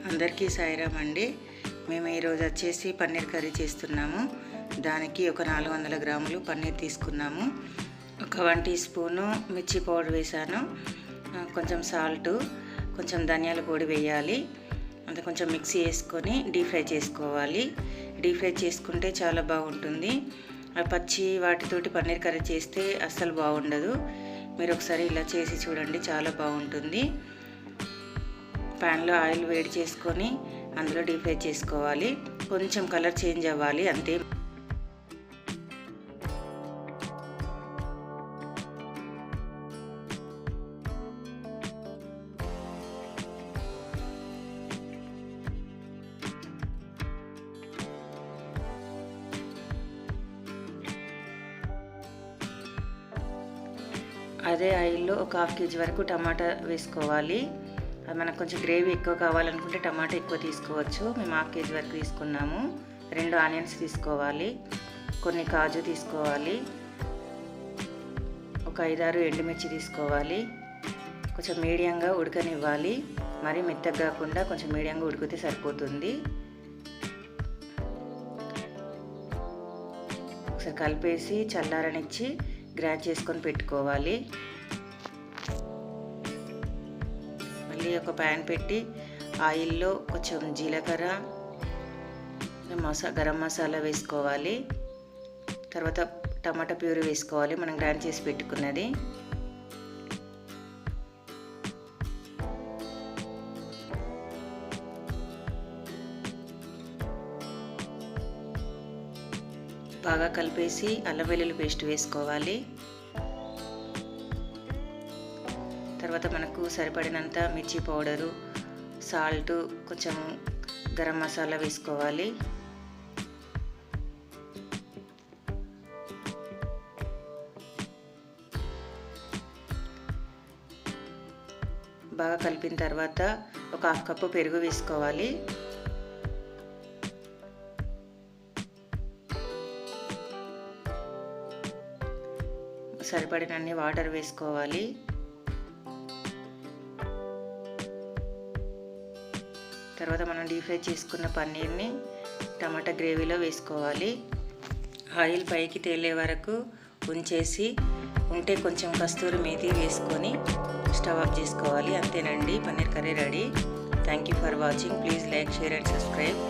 అందరికీ సాయిరామ్ అండి. మేము ఈరోజు వచ్చేసి పన్నీర్ కర్రీ చేస్తున్నాము. దానికి ఒక 400 గ్రాములు పన్నీర్ తీసుకున్నాము. ఒక 1 టీ స్పూను మిర్చి పౌడర్ వేసాను. కొంచెం సాల్ట్, కొంచెం ధనియాల పొడి వేయాలి. అంత కొంచెం మిక్సీ వేసుకొని డీప్ ఫ్రై చేసుకోవాలి. డీప్ ఫ్రై చేసుకుంటే చాలా బాగుంటుంది. పచ్చి వాటితోటి పన్నీర్ కర్రీ చేస్తే అస్సలు బాగుండదు. మీరు ఒకసారి ఇలా చేసి చూడండి, చాలా బాగుంటుంది. ప్యాన్లో ఆయిల్ వేడి చేసుకొని అందులో డీప్ ఫ్రై చేసుకోవాలి. కొంచెం కలర్ చేంజ్ అవ్వాలి అంతే. అదే ఆయిల్లో ఒక 1/2 కేజీ వరకు టమాటా వేసుకోవాలి. అది మనకు కొంచెం గ్రేవీ ఎక్కువ కావాలనుకుంటే టమాటా ఎక్కువ తీసుకోవచ్చు. మేము 1/2 కేజీ వరకు తీసుకున్నాము. 2 ఆనియన్స్ తీసుకోవాలి. కొన్ని కాజు తీసుకోవాలి. ఒక 5-6 ఎండుమిర్చి తీసుకోవాలి. కొంచెం మీడియంగా ఉడకనివ్వాలి. మరీ మెత్తగా కాకుండా కొంచెం మీడియంగా ఉడికితే సరిపోతుంది. ఒకసారి కలిపేసి చల్లారనిచ్చి గ్రైండ్ చేసుకొని పెట్టుకోవాలి. మళ్ళీ ఒక ప్యాన్ పెట్టి ఆయిల్లో కొంచెం జీలకర్ర, గరం మసాలా వేసుకోవాలి. తర్వాత టమాటా ప్యూరీ వేసుకోవాలి, మనం గ్రైండ్ చేసి పెట్టుకున్నది. బాగా కలిపేసి అల్లం వెల్లుల్లి పేస్ట్ వేసుకోవాలి. తర్వాత మనకు సరిపడినంత మిర్చి పౌడరు, సాల్ట్, కొంచెం గరం మసాలా వేసుకోవాలి. బాగా కలిపిన తర్వాత ఒక 1/2 కప్పు పెరుగు వేసుకోవాలి. సరిపడినన్ని వాటర్ వేసుకోవాలి. తర్వాత మనం డీప్ ఫ్రై చేసుకున్న పన్నీర్ని టమాటా గ్రేవీలో వేసుకోవాలి. ఆయిల్ పైకి తేలే వరకు ఉంచేసి ఉంటే కొంచెం కస్తూరి మేతి వేసుకొని స్టవ్ ఆఫ్ చేసుకోవాలి. అంతేనండి, paneer curry ready. Thank you for watching. Please like, share and subscribe.